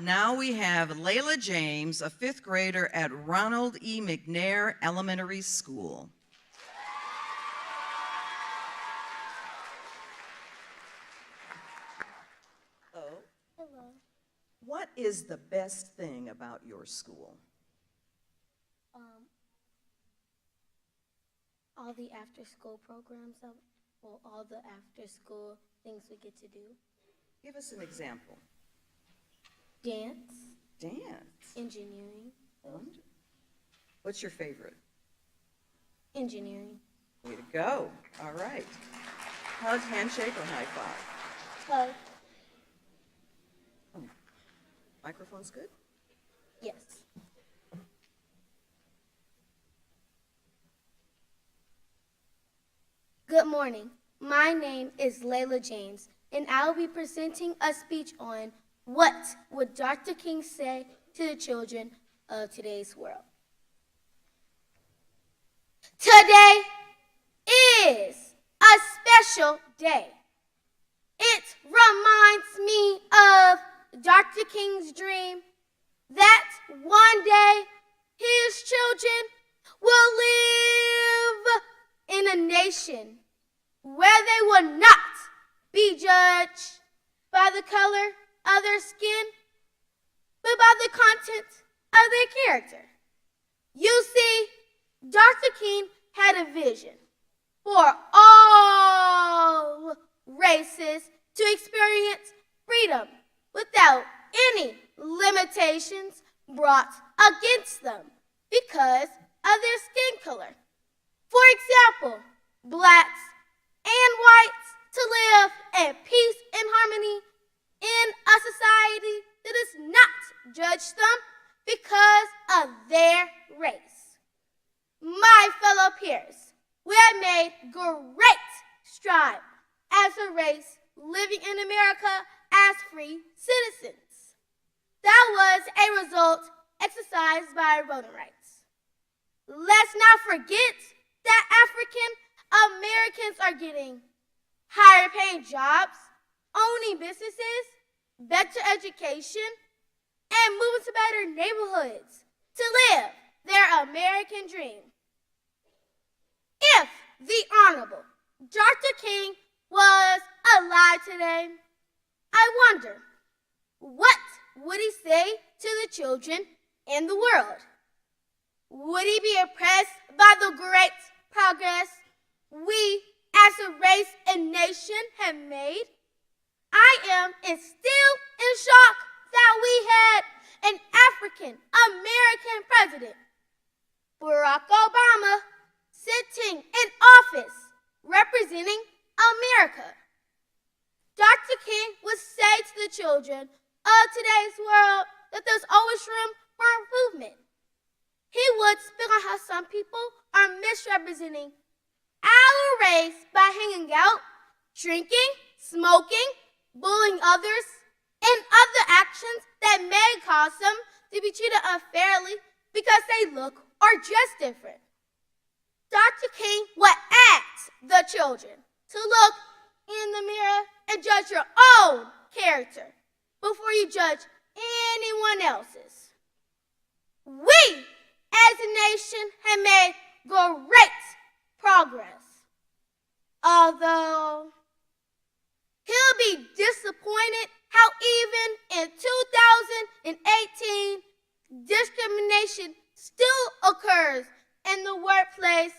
Now we have Layla James, a fifth grader at Ronald E. McNair Elementary School. Oh. Hello. What is the best thing about your school? All the after-school programs, all the after-school things we get to do. Give us an example. Dance. Dance. Engineering. Wonderful. What's your favorite? Engineering. Way to go. All right. Hug, handshake, or high five? Hug. Oh. Microphone's good? Yes. Good morning. My name is Layla James, and I will be presenting a speech on what would Dr. King say to the children of today's world. Today is a special day. It reminds me of Dr. King's dream that one day his children will live in a nation where they will not be judged by the color of their skin, but by the content of their character. You see, Dr. King had a vision for all races to experience freedom without any limitations brought against them because of their skin color. For example, blacks and whites to live in peace and harmony in a society that does not judge them because of their race. My fellow peers, we have made great strides as a race living in America as free citizens. That was a result exercised by our voting rights. Let's not forget that African Americans are getting higher paying jobs, owning businesses, better education, and moving to better neighborhoods to live their American dream. If the Honorable Dr. King was alive today, I wonder, what would he say to the children in the world? Would he be impressed by the great progress we as a race and nation have made? I am still in shock that we had an African American president, Barack Obama, sitting in office representing America. Dr. King would say to the children of today's world that there's always room for improvement. He would speak on how some people are misrepresenting our race by hanging out, drinking, smoking, bullying others, and other actions that may cause them to be treated unfairly because they look or dress different. Dr. King would ask the children to look in the mirror and judge your own character before you judge anyone else's. We, as a nation, have made great progress. Although he'll be disappointed how even in 2018, discrimination still occurs in the workplace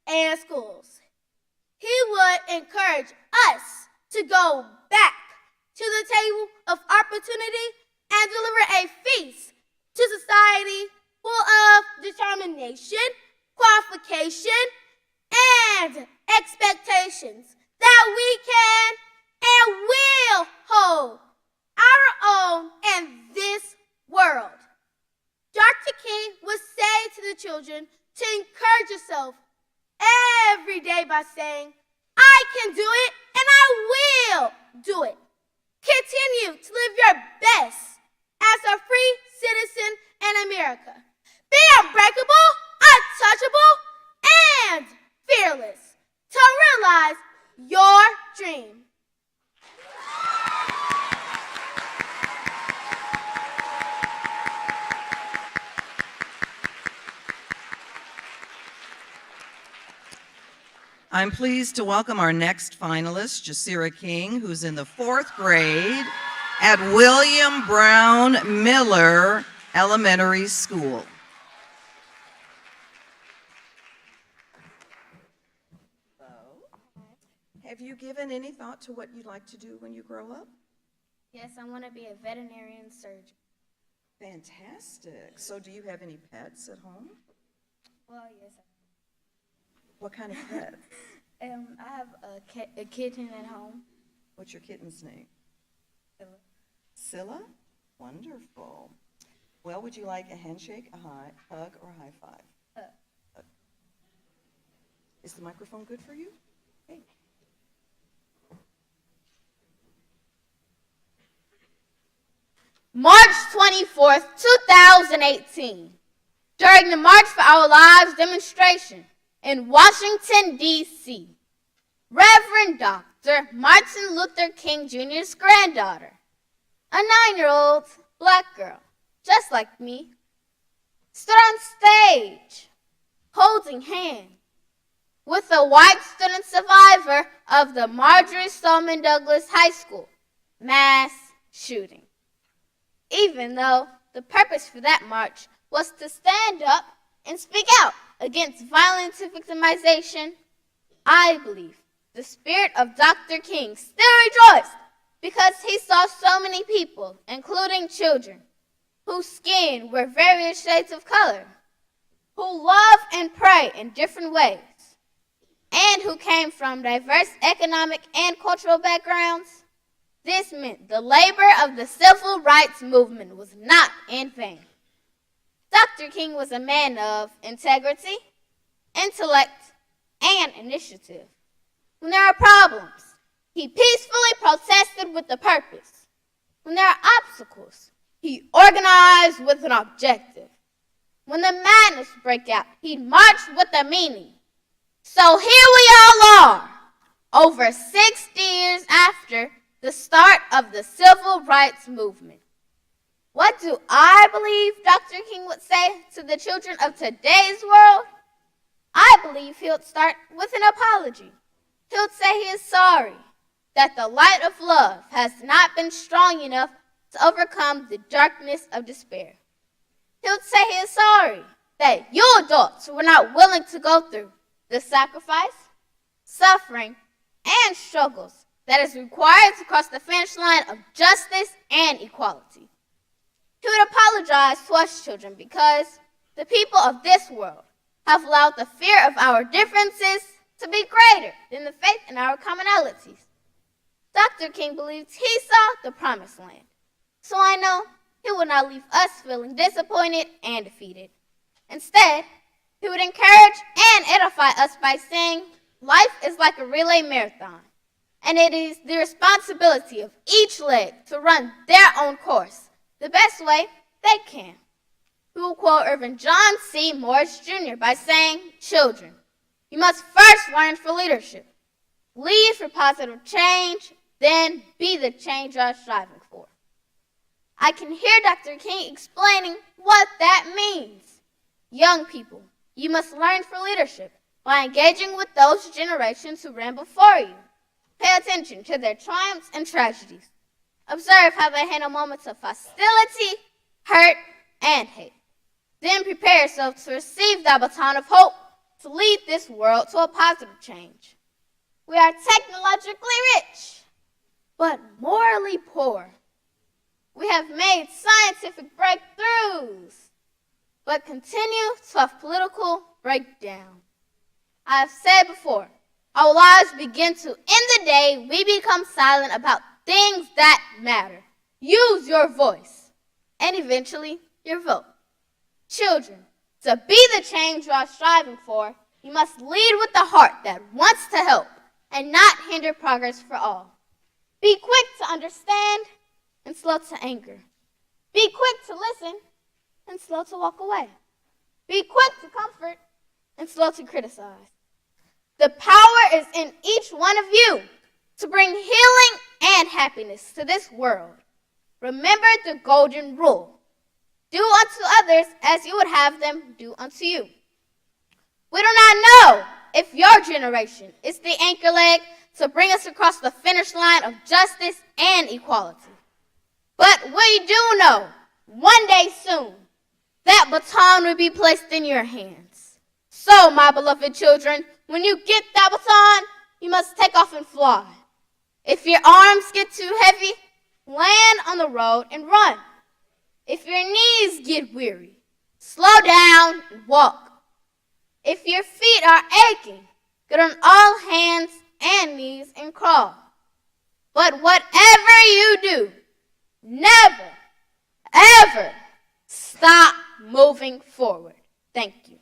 and schools. He would encourage us to go back to the table of opportunity and deliver a feast to society full of determination, qualification, and expectations that we can and will hold our own in this world. Dr. King would say to the children to encourage yourself every day by saying, I can do it and I will do it. Continue to live your best as a free citizen in America. Be unbreakable, untouchable, and fearless to realize your dream. I'm pleased to welcome our next finalist, Jasira King, who's in the 4th grade at William Brown Miller Elementary School. Have you given any thought to what you'd like to do when you grow up? Yes, I want to be a veterinarian surgeon. Fantastic. So do you have any pets at home? Well, yes. What kind of pet? I have a kitten at home. What's your kitten's name? Layla. Scylla? Wonderful. Well, would you like a handshake, a hug, or a high five? Hug. Is the microphone good for you? Okay. March 24th, 2018. During the March for Our Lives demonstration in Washington, D.C., Reverend Dr. Martin Luther King Jr.'s granddaughter, a 9-year-old black girl, just like me, stood on stage holding hands with a white student survivor of the Marjorie Stoneman Douglas High School mass shooting. Even though the purpose for that march was to stand up and speak out against violence and victimization, I believe the spirit of Dr. King still rejoiced because he saw so many people, including children, whose skin were various shades of color, who love and pray in different ways, and who came from diverse economic and cultural backgrounds. This meant the labor of the civil rights movement was not in vain. Dr. King was a man of integrity, intellect, and initiative. When there are problems, he peacefully protested with a purpose. When there are obstacles, he organized with an objective. When the madness break out, he marched with a meaning. So here we all are, over 60 years after the start of the civil rights movement. What do I believe Dr. King would say to the children of today's world? I believe he would start with an apology. He would say he is sorry that the light of love has not been strong enough to overcome the darkness of despair. He would say he is sorry that you adults were not willing to go through the sacrifice, suffering, and struggles that is required to cross the finish line of justice and equality. He would apologize to us children because the people of this world have allowed the fear of our differences to be greater than the faith in our commonalities. Dr. King believed he saw the promised land, so I know he would not leave us feeling disappointed and defeated. Instead, he would encourage and edify us by saying, life is like a relay marathon, and it is the responsibility of each leg to run their own course the best way they can. We will quote Reverend John C. Morris Jr. by saying, children, you must first learn for leadership. Lead for positive change, then be the change you are striving for. I can hear Dr. King explaining what that means. Young people, you must learn for leadership by engaging with those generations who ran before you. Pay attention to their triumphs and tragedies. Observe how they handle moments of hostility, hurt, and hate. Then prepare yourself to receive that baton of hope to lead this world to a positive change. We are technologically rich, but morally poor. We have made scientific breakthroughs, but continue to have political breakdown. I have said before, our lives begin to end the day we become silent about things that matter. Use your voice, and eventually your vote. Children, to be the change you are striving for, you must lead with a heart that wants to help and not hinder progress for all. Be quick to understand and slow to anger. Be quick to listen and slow to walk away. Be quick to comfort and slow to criticize. The power is in each one of you to bring healing and happiness to this world. Remember the golden rule. Do unto others as you would have them do unto you. We do not know if your generation is the anchor leg to bring us across the finish line of justice and equality. But we do know, one day soon, that baton will be placed in your hands. So, my beloved children, when you get that baton, you must take off and fly. If your arms get too heavy, land on the road and run. If your knees get weary, slow down and walk. If your feet are aching, get on all hands and knees and crawl. But whatever you do, never, ever stop moving forward. Thank you.